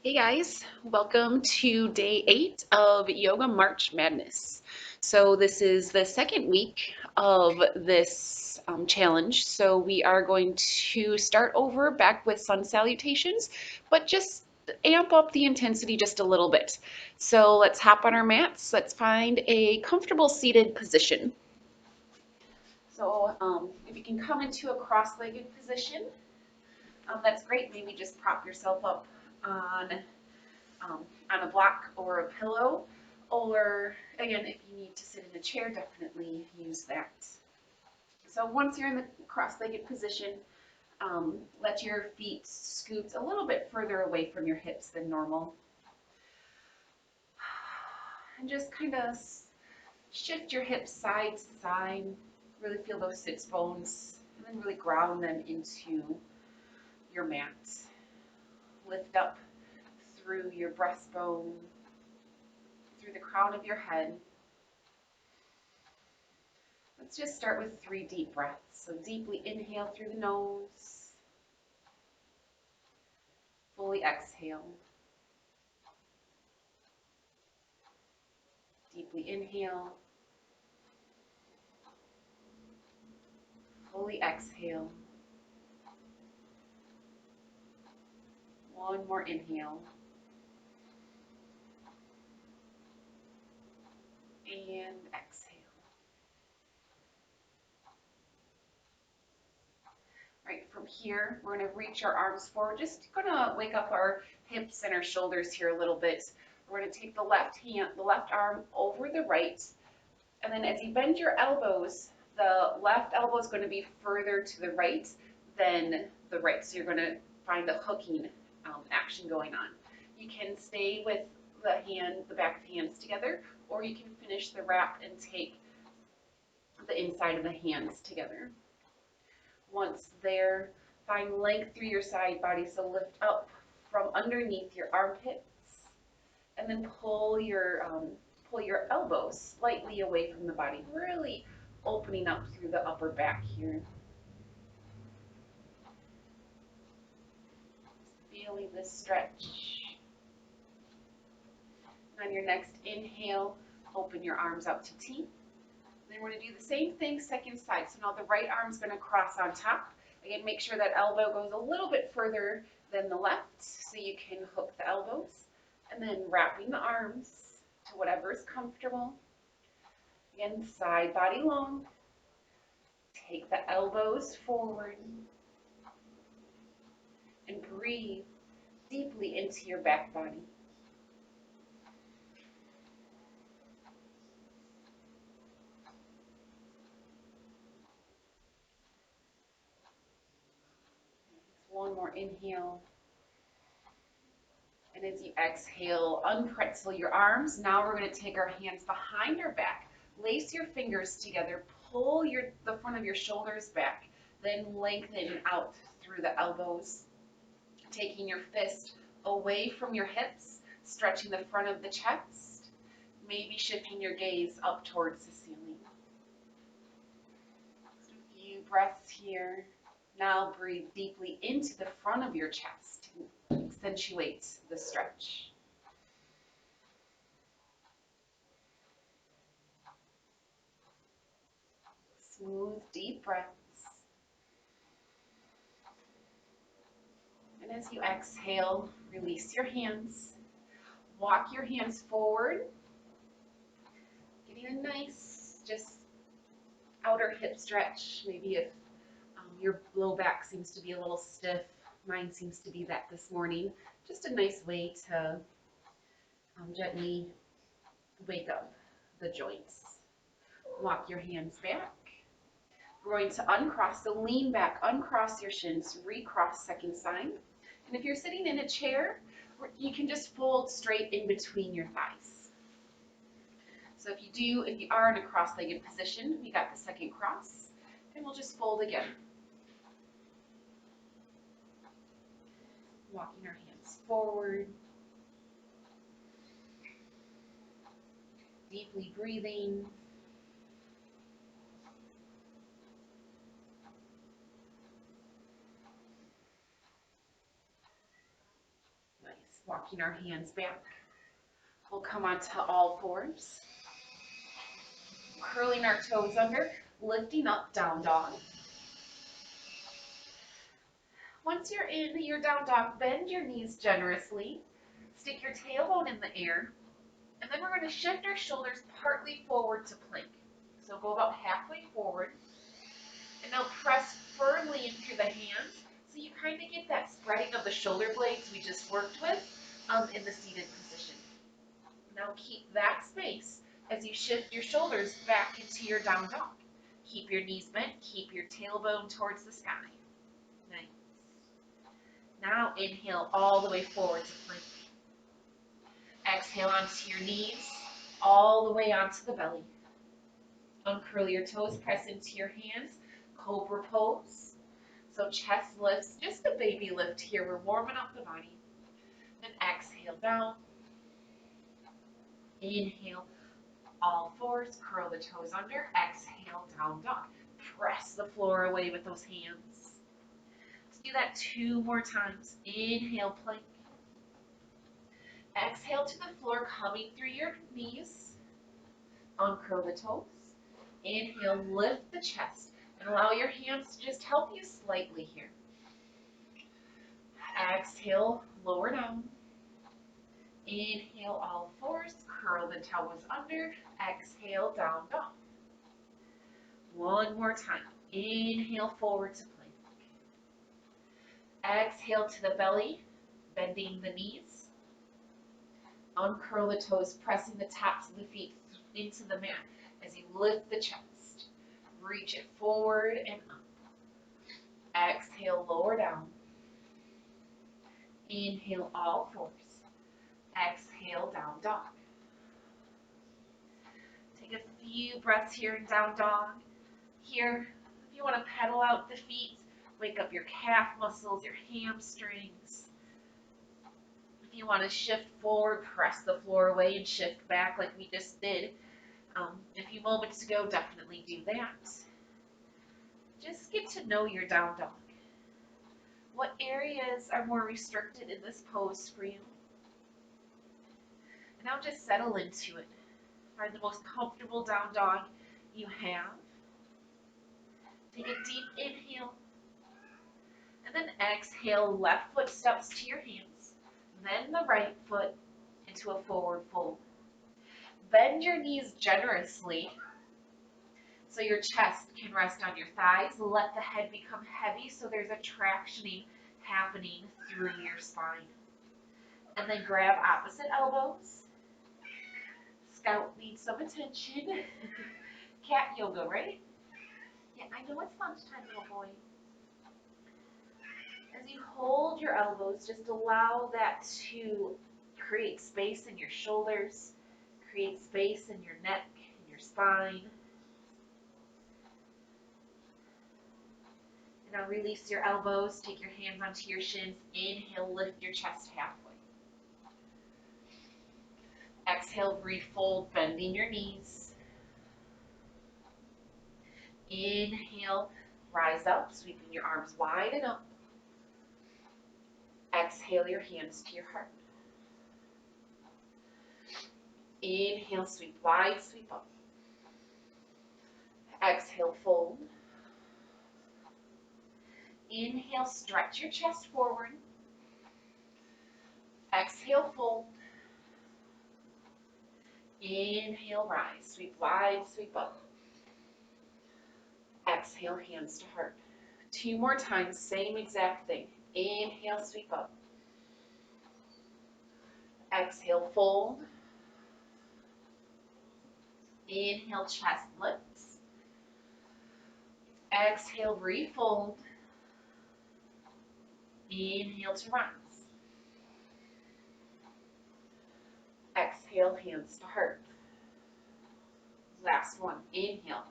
Hey guys, welcome to day 8 of Yoga March Madness. So, this is the second week of this challenge. So, we are going to start over back with Sun Salutations, but just amp up the intensity just a little bit. So, let's hop on our mats. Let's find a comfortable seated position. So, if you can come into a cross legged position, that's great. Maybe just prop yourself up on a block or a pillow, or again, if you need to sit in a chair, definitely use that. So once you're in the cross-legged position, let your feet scoot a little bit further away from your hips than normal. And just kind of shift your hips side to side, really feel those sits bones, and then really ground them into your mat. Lift up through your breastbone, through the crown of your head. Let's just start with 3 deep breaths. So deeply inhale through the nose, fully exhale. Deeply inhale, fully exhale. One more inhale. And exhale. All right, from here, we're going to reach our arms forward. Just going to wake up our hips and our shoulders here a little bit. We're going to take the left arm over the right. And then as you bend your elbows, the left elbow is going to be further to the right than the right. So you're going to find the hooking action going on. You can stay with the back of the hands together, or you can finish the wrap and take the inside of the hands together. Once there, find length through your side body. So lift up from underneath your armpits, and then pull your elbows slightly away from the body, really opening up through the upper back here. Feeling this stretch. And on your next inhale, open your arms up to T. Then we're going to do the same thing second side. So now the right arm's going to cross on top. Again, make sure that elbow goes a little bit further than the left so you can hook the elbows. And then wrapping the arms to whatever is comfortable. Again, side body long. Take the elbows forward and breathe deeply into your back body. One more inhale. And as you exhale, unpretzel your arms. Now we're going to take our hands behind our back. Lace your fingers together. Pull the front of your shoulders back. Then lengthen out through the elbows. Taking your fist away from your hips, stretching the front of the chest. Maybe shifting your gaze up towards the ceiling. Just a few breaths here. Now breathe deeply into the front of your chest to accentuate the stretch. Smooth, deep breaths. And as you exhale, release your hands. Walk your hands forward, getting a nice, just outer hip stretch. Maybe if your low back seems to be a little stiff, mine seems to be that this morning. Just a nice way to gently wake up the joints. Walk your hands back. We're going to uncross, so lean back, uncross your shins, recross second side. And if you're sitting in a chair, you can just fold straight in between your thighs. So if you are in a cross-legged position, we got the second cross, and we'll just fold again. Walking our hands forward. Deeply breathing. Nice. Walking our hands back. We'll come onto all fours. Curling our toes under, lifting up, down dog. Once you're in your down dog, bend your knees generously. Stick your tailbone in the air. And then we're going to shift our shoulders partly forward to plank. So go about halfway forward. And now press firmly into the hands so you kind of get that spreading of the shoulder blades we just worked with in the seated position. Now keep that space as you shift your shoulders back into your down dog. Keep your knees bent, keep your tailbone towards the sky. Nice. Now inhale all the way forward to plank. Exhale onto your knees, all the way onto the belly. Uncurl your toes, press into your hands, cobra pose. So chest lifts, just a baby lift here. We're warming up the body. Then exhale down. Inhale, all fours, curl the toes under. Exhale, down dog. Press the floor away with those hands. Let's do that 2 more times. Inhale, plank. Exhale to the floor, coming through your knees. Uncurl the toes. Inhale, lift the chest. And allow your hands to just help you slightly here. Exhale, lower down. Inhale, all fours, curl the toes under. Exhale, down dog. 1 more time. Inhale, forward to plank. Exhale to the belly, bending the knees. Uncurl the toes, pressing the tops of the feet into the mat as you lift the chest. Reach it forward and up. Exhale, lower down. Inhale, all fours. Exhale, down dog. Take a few breaths here in down dog. Here, if you want to pedal out the feet, wake up your calf muscles, your hamstrings. If you want to shift forward, press the floor away and shift back like we just did a few moments ago, definitely do that. Just get to know your down dog. What areas are more restricted in this pose for you? And now just settle into it. Find the most comfortable down dog you have. Take a deep inhale. And then exhale, left foot steps to your hands. Then the right foot into a forward fold. Bend your knees generously so your chest can rest on your thighs. Let the head become heavy so there's a tractioning happening through your spine. And then grab opposite elbows. Scout needs some attention. Cat yoga, right? Yeah, I know it's lunchtime, little boy. As you hold your elbows, just allow that to create space in your shoulders, create space in your neck, in your spine. And now release your elbows, take your hands onto your shins. Inhale, lift your chest halfway. Exhale, refold, bending your knees. Inhale, rise up, sweeping your arms wide and up. Exhale your hands to your heart. Inhale, sweep wide, sweep up. Exhale, fold. Inhale, stretch your chest forward. Exhale, fold. Inhale, rise, sweep wide, sweep up. Exhale, hands to heart. 2 more times, same exact thing. Inhale, sweep up. Exhale, fold. Inhale, chest lifts. Exhale, refold. Inhale to rise. Exhale, hands to heart. Last one. Inhale.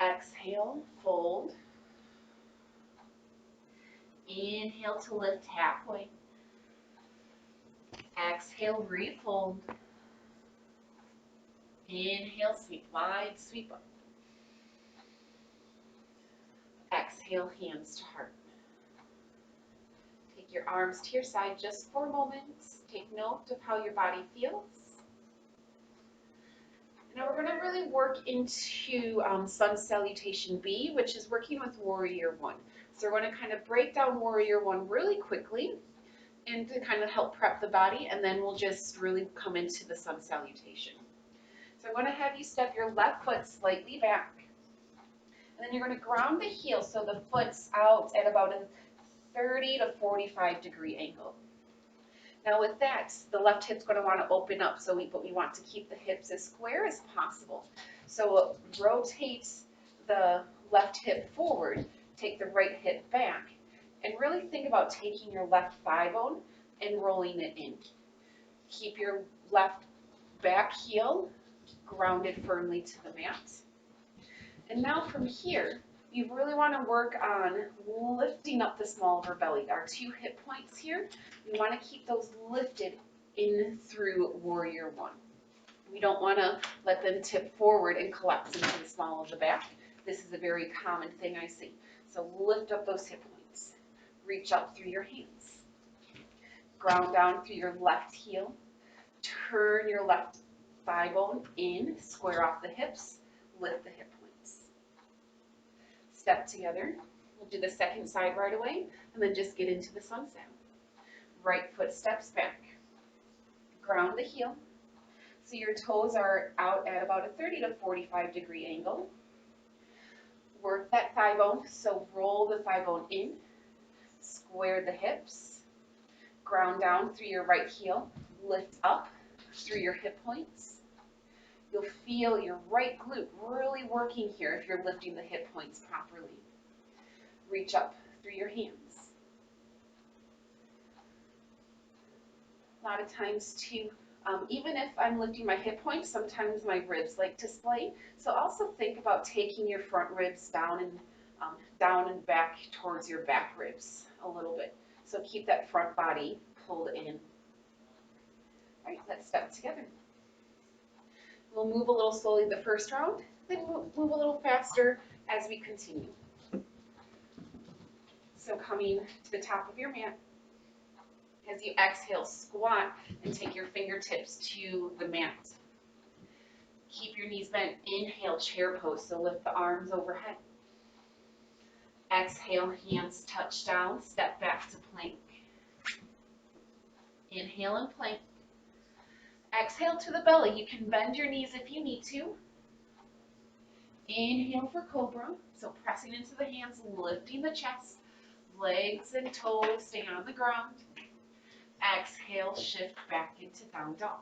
Exhale, fold. Inhale to lift halfway. Exhale, refold. Inhale, sweep wide, sweep up. Exhale, hands to heart. Take Take your arms to your side just for a moment. Take note of how your body feels. Now we're going to really work into Sun Salutation B, which is working with Warrior One. So we're going to kind of break down Warrior One really quickly and to kind of help prep the body, and then we'll just really come into the Sun Salutation. So I'm going to have you step your left foot slightly back, and then you're going to ground the heel so the foot's out at about a 30 to 45 degree angle. Now with that, the left hip's going to want to open up, but we want to keep the hips as square as possible. So rotate the left hip forward, take the right hip back, and really think about taking your left thigh bone and rolling it in. Keep your left back heel grounded firmly to the mat. And now from here, you really want to work on lifting up the small of our belly. Our two hip points here, we want to keep those lifted in through Warrior One. We don't want to let them tip forward and collapse into the small of the back. This is a very common thing I see. So lift up those hip points. Reach up through your hands. Ground down through your left heel. Turn your left thigh bone in, square off the hips, lift the hip points. Step together. We'll do the second side right away, and then just get into the sun sound. Right foot steps back. Ground the heel. So your toes are out at about a 30 to 45 degree angle. Work that thigh bone, so roll the thigh bone in, square the hips, ground down through your right heel, lift up through your hip points. You'll feel your right glute really working here if you're lifting the hip points properly. Reach up through your hands. A lot of times too, even if I'm lifting my hip points, sometimes my ribs like to splay. So also think about taking your front ribs down and back towards your back ribs a little bit. So keep that front body pulled in. All right, let's step together. We'll move a little slowly the first round, then we'll move a little faster as we continue. So coming to the top of your mat. As you exhale, squat and take your fingertips to the mat. Keep your knees bent. Inhale, chair pose, so lift the arms overhead. Exhale, hands touch down, step back to plank. Inhale and plank. Exhale to the belly. You can bend your knees if you need to. Inhale for cobra, so pressing into the hands, lifting the chest. Legs and toes stay on the ground. Exhale, shift back into down dog.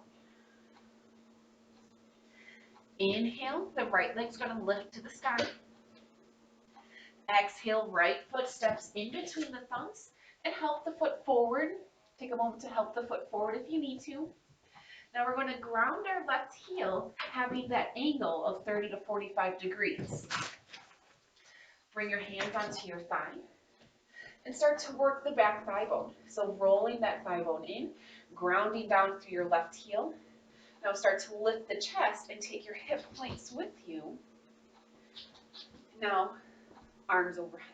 Inhale, the right leg's going to lift to the sky. Exhale, right foot steps in between the thumbs and help the foot forward. Take a moment to help the foot forward if you need to. Now we're going to ground our left heel, having that angle of 30 to 45 degrees. Bring your hands onto your thigh and start to work the back thigh bone. So rolling that thigh bone in, grounding down through your left heel. Now start to lift the chest and take your hip points with you. Now, arms overhead.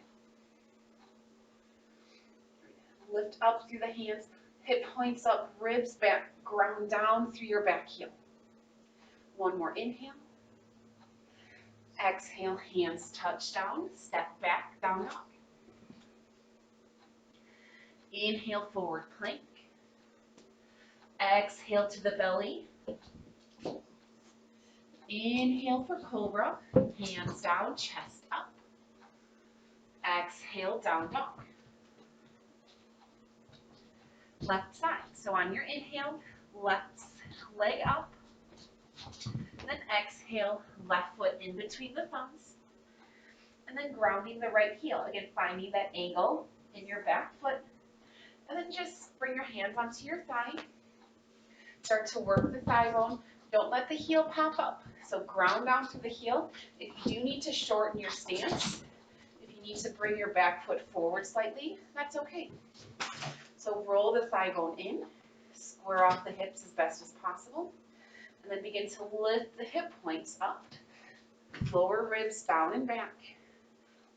Lift up through the hands, hip points up, ribs back, ground down through your back heel. One more inhale. Exhale, hands touch down, step back, down dog. Inhale, forward plank. Exhale to the belly. Inhale for cobra, hands down, chest up. Exhale, down dog. Left side. So on your inhale, left leg up. Then exhale, left foot in between the thumbs. And then grounding the right heel. Again, finding that angle in your back foot. And then just bring your hands onto your thigh. Start to work the thigh bone. Don't let the heel pop up. So ground down to the heel. If you do need to shorten your stance, if you need to bring your back foot forward slightly, that's okay. So roll the thigh bone in, square off the hips as best as possible, and then begin to lift the hip points up. Lower ribs down and back,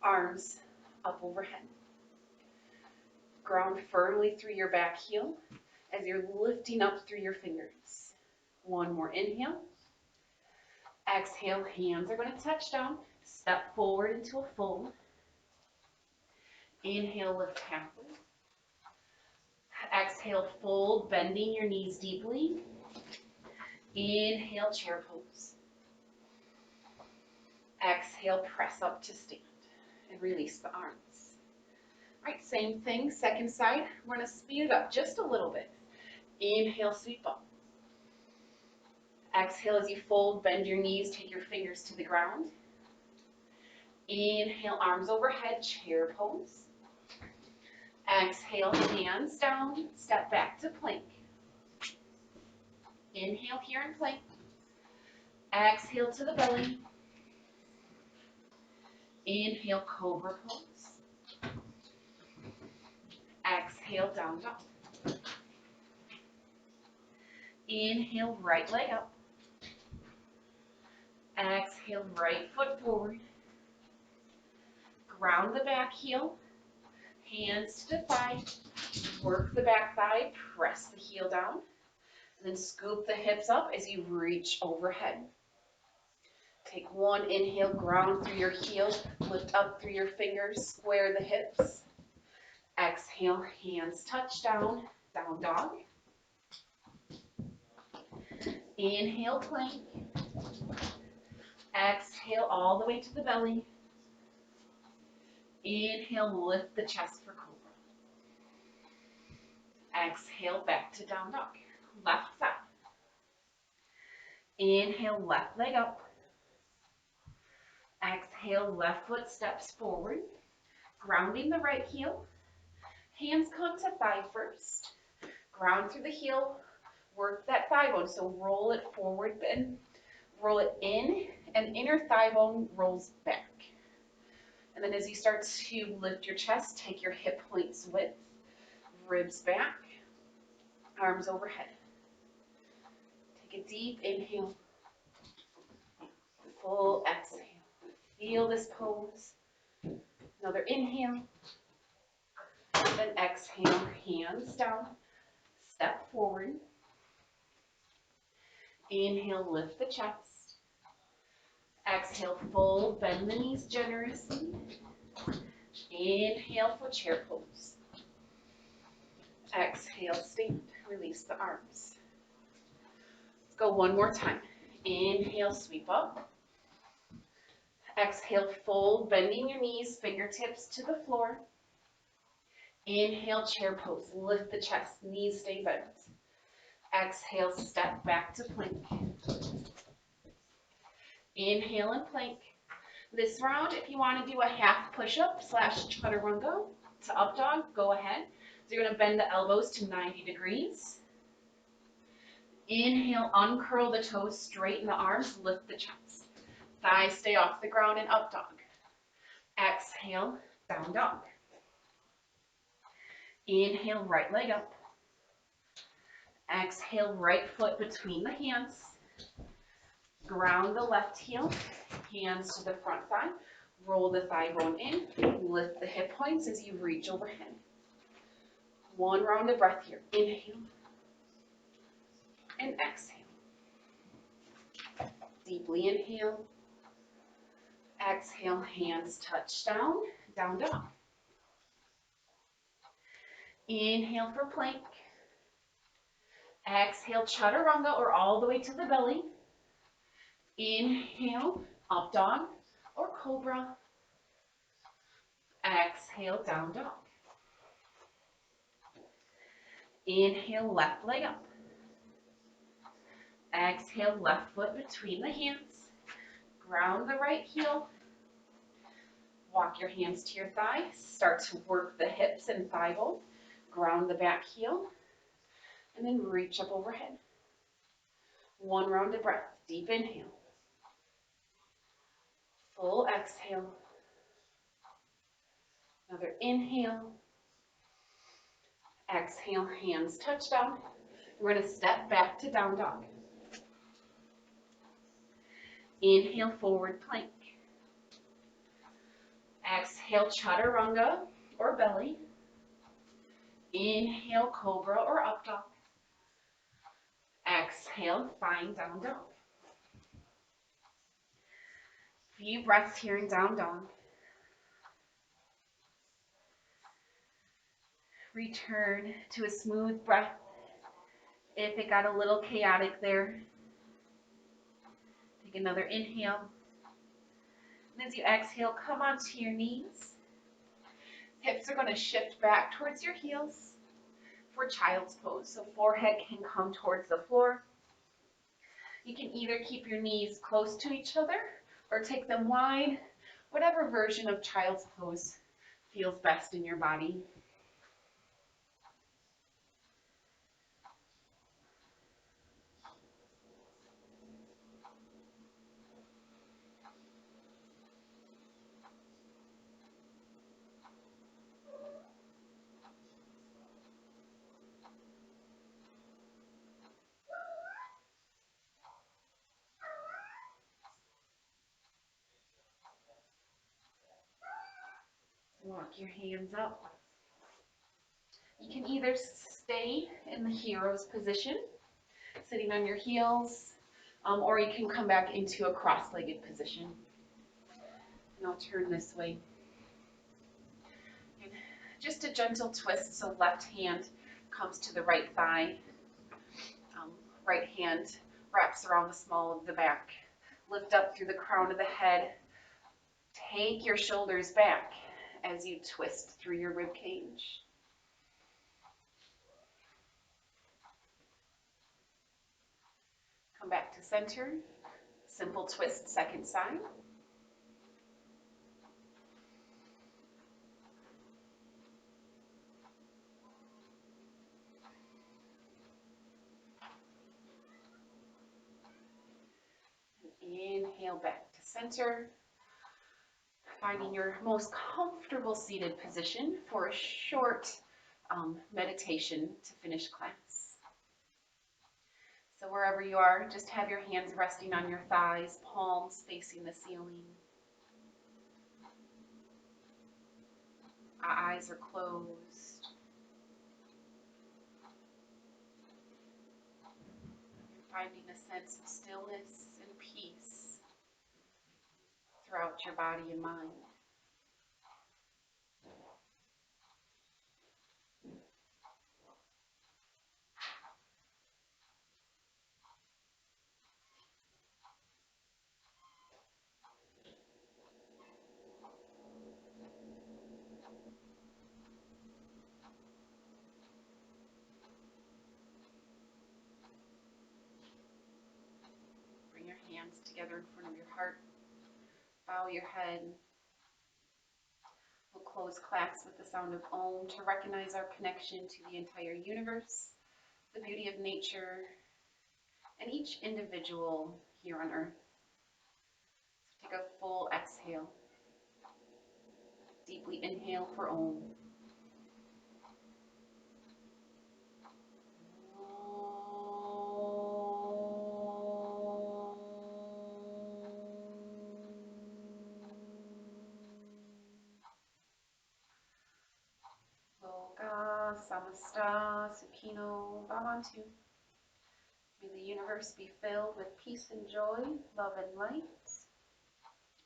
arms up overhead. Ground firmly through your back heel as you're lifting up through your fingers. One more inhale. Exhale, hands are going to touch down. Step forward into a fold. Inhale, lift halfway. Exhale, fold, bending your knees deeply. Inhale, chair pose. Exhale, press up to stand and release the arms. All right, same thing, second side. We're going to speed it up just a little bit. Inhale, sweep up. Exhale as you fold, bend your knees, take your fingers to the ground. Inhale, arms overhead, chair pose. Exhale, hands down, step back to plank. Inhale here in plank. Exhale to the belly. Inhale, cobra pose. Exhale, down dog. Inhale, right leg up. Exhale, right foot forward. Ground the back heel. Hands to the thigh. Work the back thigh. Press the heel down. And then scoop the hips up as you reach overhead. Take one inhale, ground through your heels. Lift up through your fingers. Square the hips. Exhale, hands touch down. Down dog. Inhale, plank. Exhale all the way to the belly. Inhale, lift the chest for cobra. Exhale, back to down dog. Left side. Inhale, left leg up. Exhale, left foot steps forward. Grounding the right heel. Hands come to thigh first. Ground through the heel. Work that thigh bone. So roll it forward, bend. Roll it in, and inner thigh bone rolls back. And then as you start to lift your chest, take your hip points width, ribs back, arms overhead. Take a deep inhale, full exhale. Feel this pose. Another inhale, then exhale, hands down, step forward. Inhale, lift the chest. Exhale, fold, bend the knees generously. Inhale for chair pose. Exhale, stand, release the arms. Let's go one more time. Inhale, sweep up. Exhale, fold, bending your knees, fingertips to the floor. Inhale, chair pose, lift the chest, knees stay bent. Exhale, step back to plank. Inhale and plank. This round, if you want to do a half push-up / chaturanga to up dog, go ahead. So you're going to bend the elbows to 90 degrees. Inhale, uncurl the toes, straighten the arms, lift the chest. Thighs stay off the ground in up dog. Exhale, down dog. Inhale, right leg up. Exhale, right foot between the hands. Ground the left heel, hands to the front thigh. Roll the thigh bone in, lift the hip points as you reach overhead. One round of breath here. Inhale and exhale. Deeply inhale. Exhale, hands touch down, down dog. Inhale for plank. Exhale, chaturanga or all the way to the belly. Inhale, up dog or cobra. Exhale, down dog. Inhale, left leg up. Exhale, left foot between the hands. Ground the right heel. Walk your hands to your thighs. Start to work the hips and thigh bone. Ground the back heel. And then reach up overhead. One round of breath. Deep inhale. Full exhale. Another inhale. Exhale, hands touch down. We're going to step back to down dog. Inhale, forward plank. Exhale, chaturanga or belly. Inhale, cobra or up dog. Exhale, find down dog. Few breaths here in down dog. Return to a smooth breath. If it got a little chaotic there, take another inhale. And as you exhale, come onto your knees. Hips are going to shift back towards your heels for child's pose. So forehead can come towards the floor. You can either keep your knees close to each other or take them wide, whatever version of child's pose feels best in your body. Walk your hands up. You can either stay in the hero's position, sitting on your heels, or you can come back into a cross-legged position. And I'll turn this way. And just a gentle twist, so left hand comes to the right thigh. Right hand wraps around the small of the back. Lift up through the crown of the head. Take your shoulders back as you twist through your rib cage. Come back to center. Simple twist, second side. Inhale back to center. Finding your most comfortable seated position for a short meditation to finish class. So wherever you are, just have your hands resting on your thighs, palms facing the ceiling. Our eyes are closed. Finding a sense of stillness and peace throughout your body and mind. Bring your hands together in front of your heart. Bow your head. We'll close class with the sound of Om to recognize our connection to the entire universe, the beauty of nature, and each individual here on earth. So take a full exhale. Deeply inhale for Om. Loka Samasta Sukhino Bhavantu. May the universe be filled with peace and joy, love and light.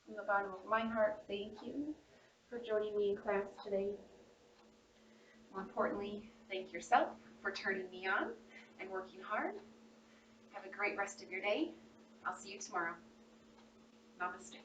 From the bottom of my heart, thank you for joining me in class today. More importantly, thank yourself for turning me on and working hard. Have a great rest of your day. I'll see you tomorrow. Namaste.